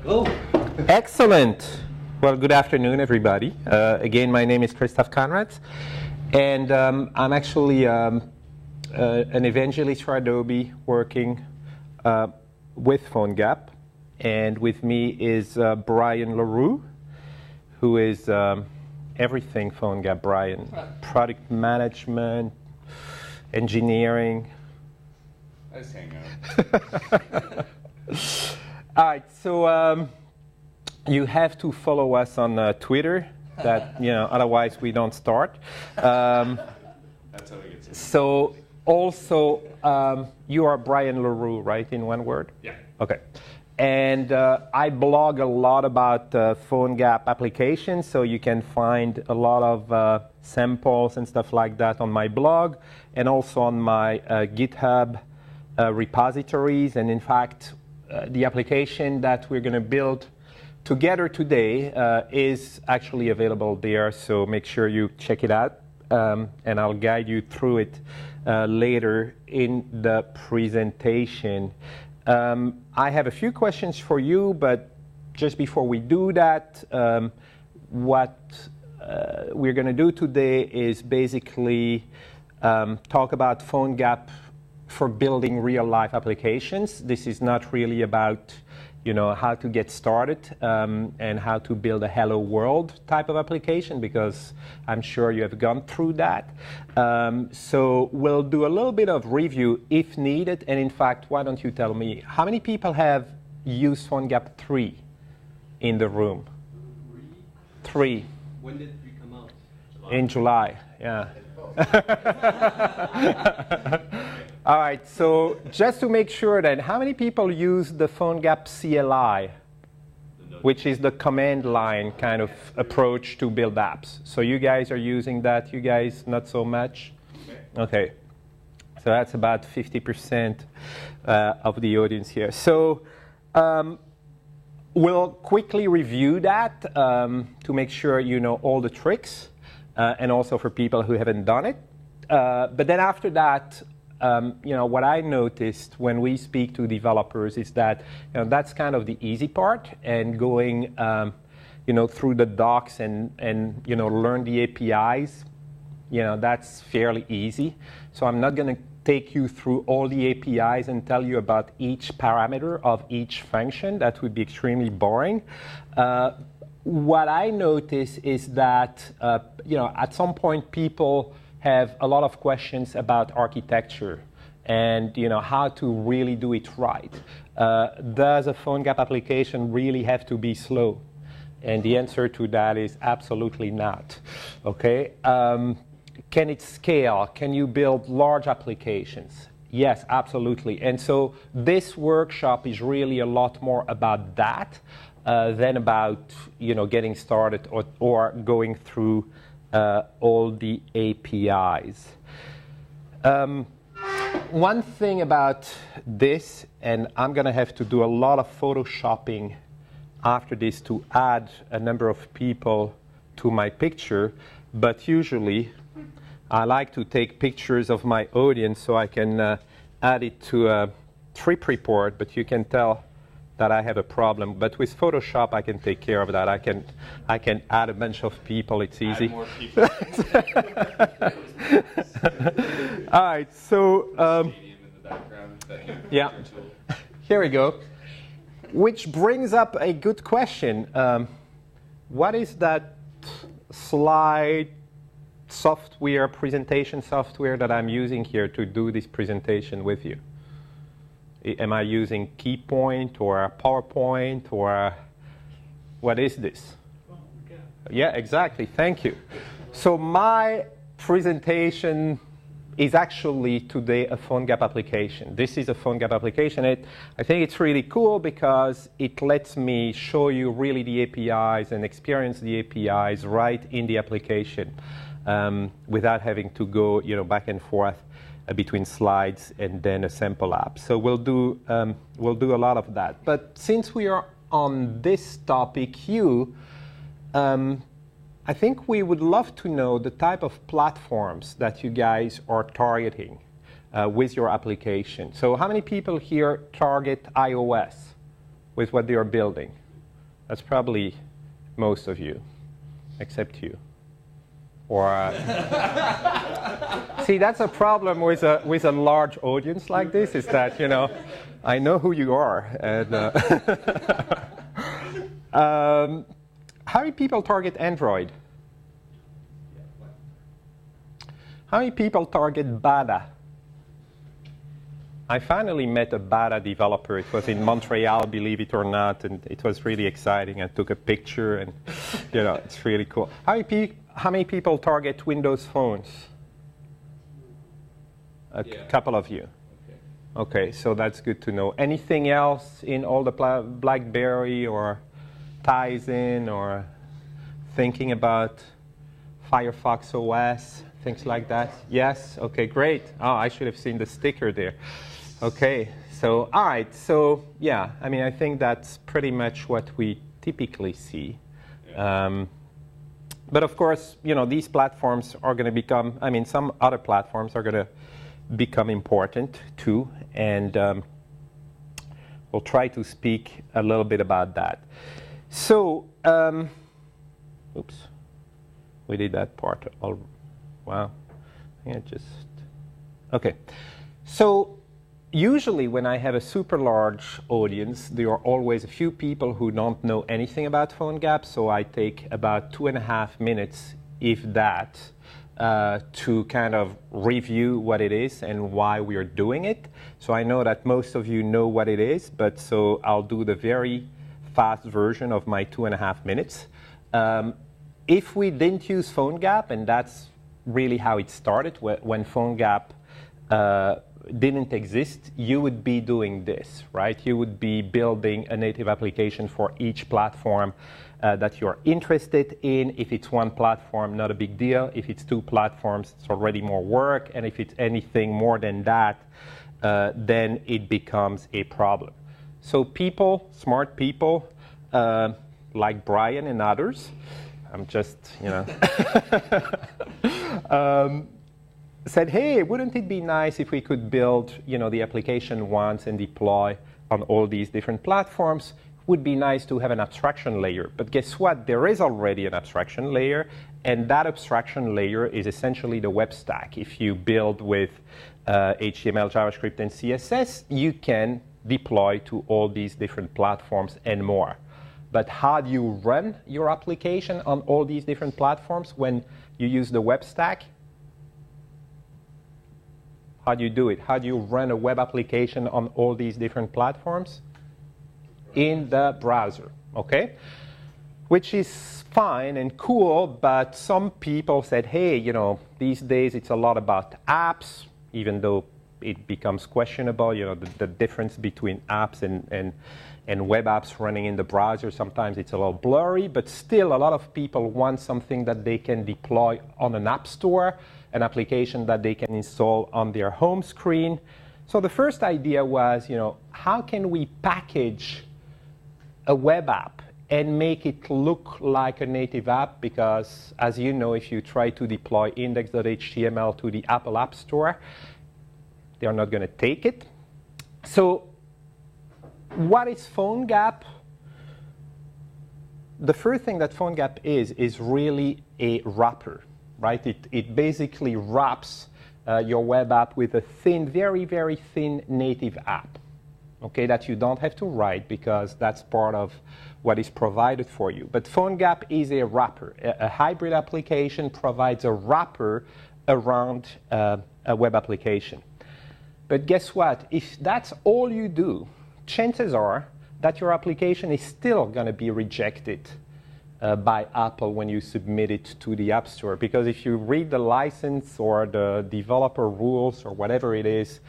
Hello. Excellent. Well, good afternoon, everybody. Again, my name is Christoph Conrad, and I'm actually an evangelist for Adobe working with Phonegap. And with me is Brian LaRue, who is everything Phonegap. Brian, product management, engineering. I just hang out. All right, so you have to follow us on Twitter. That otherwise we don't start. That's how we get to. So also, you are Brian LaRue, right? In one word. Yeah. Okay. And I blog a lot about Phonegap applications, so you can find a lot of samples and stuff like that on my blog, and also on my GitHub repositories. And in fact, the application that we're going to build together today is actually available there, so make sure you check it out, and I'll guide you through it later in the presentation. I have a few questions for you, but just before we do that, what we're going to do today is basically talk about Phonegap for building real-life applications. This is not really about how to get started and how to build a hello world type of application, because I'm sure you have gone through that. So we'll do a little bit of review if needed. And in fact, why don't you tell me, how many people have used Phonegap 3 in the room? 3. When did 3 come out? July. In July, yeah. All right, so just to make sure then, how many people use the Phonegap CLI, which is the command line kind of approach to build apps? So you guys are using that, you guys not so much? Okay, so that's about 50% of the audience here. So we'll quickly review that to make sure you know all the tricks, and also for people who haven't done it. But then after that, what I noticed when we speak to developers is that that's kind of the easy part, and going through the docs and learn the APIs, that's fairly easy. So I'm not going to take you through all the APIs and tell you about each parameter of each function. That would be extremely boring. What I notice is that at some point people have a lot of questions about architecture and how to really do it right. Does a Phonegap application really have to be slow? And the answer to that is absolutely not. Okay. Can it scale? Can you build large applications? Yes, absolutely. And so this workshop is really a lot more about that than about getting started or going through all the APIs. One thing about this, and I'm going to have to do a lot of photoshopping after this to add a number of people to my picture, but usually I like to take pictures of my audience so I can add it to a trip report, but you can tell that I have a problem. But with Photoshop, I can take care of that. I can add a bunch of people. It's easy. Add more people. All right. So Stadium in the background. yeah, here we go. Which brings up a good question. What is that slide software, presentation software that I'm using here to do this presentation with you? Am I using Keypoint or PowerPoint or what is this? Yeah, exactly. Thank you. So my presentation is actually today a Phonegap application. This is a Phonegap application. I think it's really cool because it lets me show you really the APIs and experience the APIs right in the application without having to go back and forth between slides and then a sample app. So we'll do a lot of that. But since we are on this topic, Hugh, I think we would love to know the type of platforms that you guys are targeting with your application. So how many people here target iOS with what they are building? That's probably most of you, except you. Or see, that's a problem with a large audience like this, is that, you know, I know who you are. And how many people target Android? How many people target Bada? I finally met a Bada developer. It was in Montreal, believe it or not, and it was really exciting. I took a picture, and you know, it's really cool. How many people target Windows phones? A couple of you. Okay, so that's good to know. Anything else in all the BlackBerry or Tizen or thinking about Firefox OS, things like that? Yes? Okay, great. Oh, I should have seen the sticker there. Okay, so all right, so yeah, I mean, I think that's pretty much what we typically see. But of course, you know, these platforms are going to become, I mean, some other platforms are going to become important too, and we'll try to speak a little bit about that. So, oops, we did that part. Wow, yeah, just, okay. So, usually when I have a super large audience, there are always a few people who don't know anything about Phonegap, so I take about 2.5 minutes, if that, to kind of review what it is and why we are doing it. So I know that most of you know what it is, but so I'll do the very fast version of my 2.5 minutes. If we didn't use Phonegap, and that's really how it started, when Phonegap didn't exist, you would be doing this, right? You would be building a native application for each platform that you're interested in. If it's one platform, not a big deal. If it's two platforms, it's already more work. And if it's anything more than that, then it becomes a problem. So people, smart people, like Brian and others, I'm just, you know, said, hey, wouldn't it be nice if we could build, you know, the application once and deploy on all these different platforms? Would be nice to have an abstraction layer. But guess what? There is already an abstraction layer, and that abstraction layer is essentially the web stack. If you build with HTML, JavaScript, and CSS, you can deploy to all these different platforms and more. But how do you run your application on all these different platforms when you use the web stack? How do you do it? How do you run a web application on all these different platforms? In the browser, okay? Which is fine and cool, but some people said, hey, you know, these days it's a lot about apps, even though it becomes questionable, you know, the difference between apps and web apps running in the browser. Sometimes it's a little blurry, but still a lot of people want something that they can deploy on an app store, an application that they can install on their home screen. So the first idea was, you know, how can we package a web app and make it look like a native app? Because, as you know, if you try to deploy index.html to the Apple App Store, they're not going to take it. So what is Phonegap? The first thing that Phonegap is really a wrapper, right? It basically wraps your web app with a thin, very, very thin native app, okay, that you don't have to write because that's part of what is provided for you. But Phonegap is a wrapper. A hybrid application provides a wrapper around a web application. But guess what? If that's all you do, chances are that your application is still going to be rejected by Apple when you submit it to the App Store. Because if you read the license or the developer rules or whatever it is,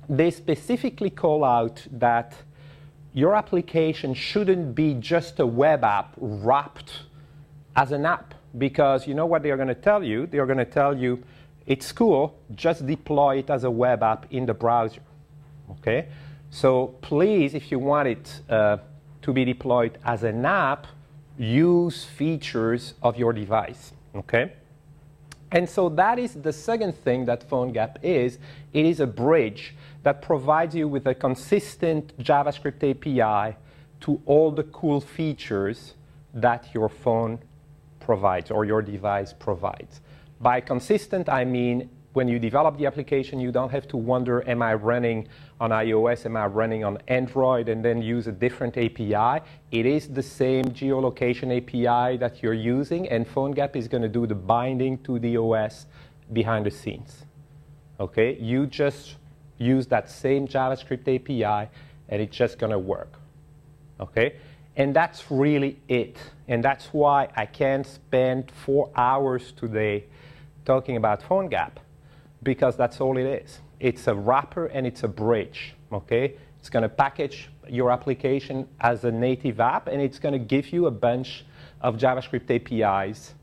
they specifically call out that your application shouldn't be just a web app wrapped as an app. Because you know what they're going to tell you? They're going to tell you, it's cool, just deploy it as a web app in the browser. Okay? So please, if you want it to be deployed as an app, use features of your device. Okay? And so that is the second thing that Phonegap is. It is a bridge that provides you with a consistent JavaScript API to all the cool features that your phone provides or your device provides. By consistent, I mean when you develop the application, you don't have to wonder, am I running on iOS, am I running on Android, and then use a different API. It is the same geolocation API that you're using, and Phonegap is going to do the binding to the OS behind the scenes. Okay? You just use that same JavaScript API, and it's just going to work. Okay? And that's really it. And that's why I can't spend 4 hours today talking about Phonegap, because that's all it is. It's a wrapper and it's a bridge, okay? It's going to package your application as a native app, and it's going to give you a bunch of JavaScript APIs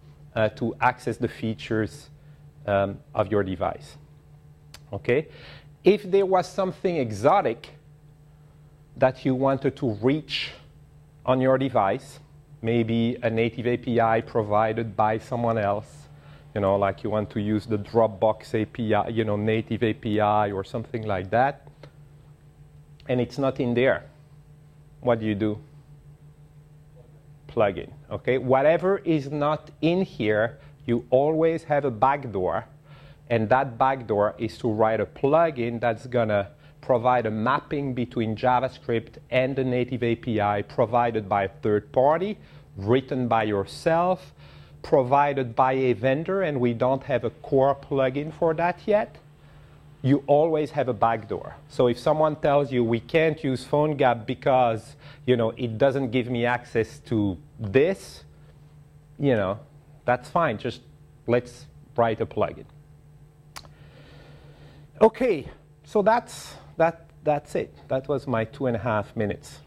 to access the features of your device, okay? If there was something exotic that you wanted to reach on your device, maybe a native API provided by someone else, you know, like you want to use the Dropbox API, you know, native API or something like that, and it's not in there, what do? Plug in, okay? Whatever is not in here, you always have a backdoor, and that backdoor is to write a plugin that's gonna provide a mapping between JavaScript and the native API provided by a third party, written by yourself, provided by a vendor, and we don't have a core plugin for that yet. You always have a backdoor. So if someone tells you we can't use Phonegap because, you know, it doesn't give me access to this, you know, that's fine. Just let's write a plugin. Okay, so that's it. That was my 2.5 minutes.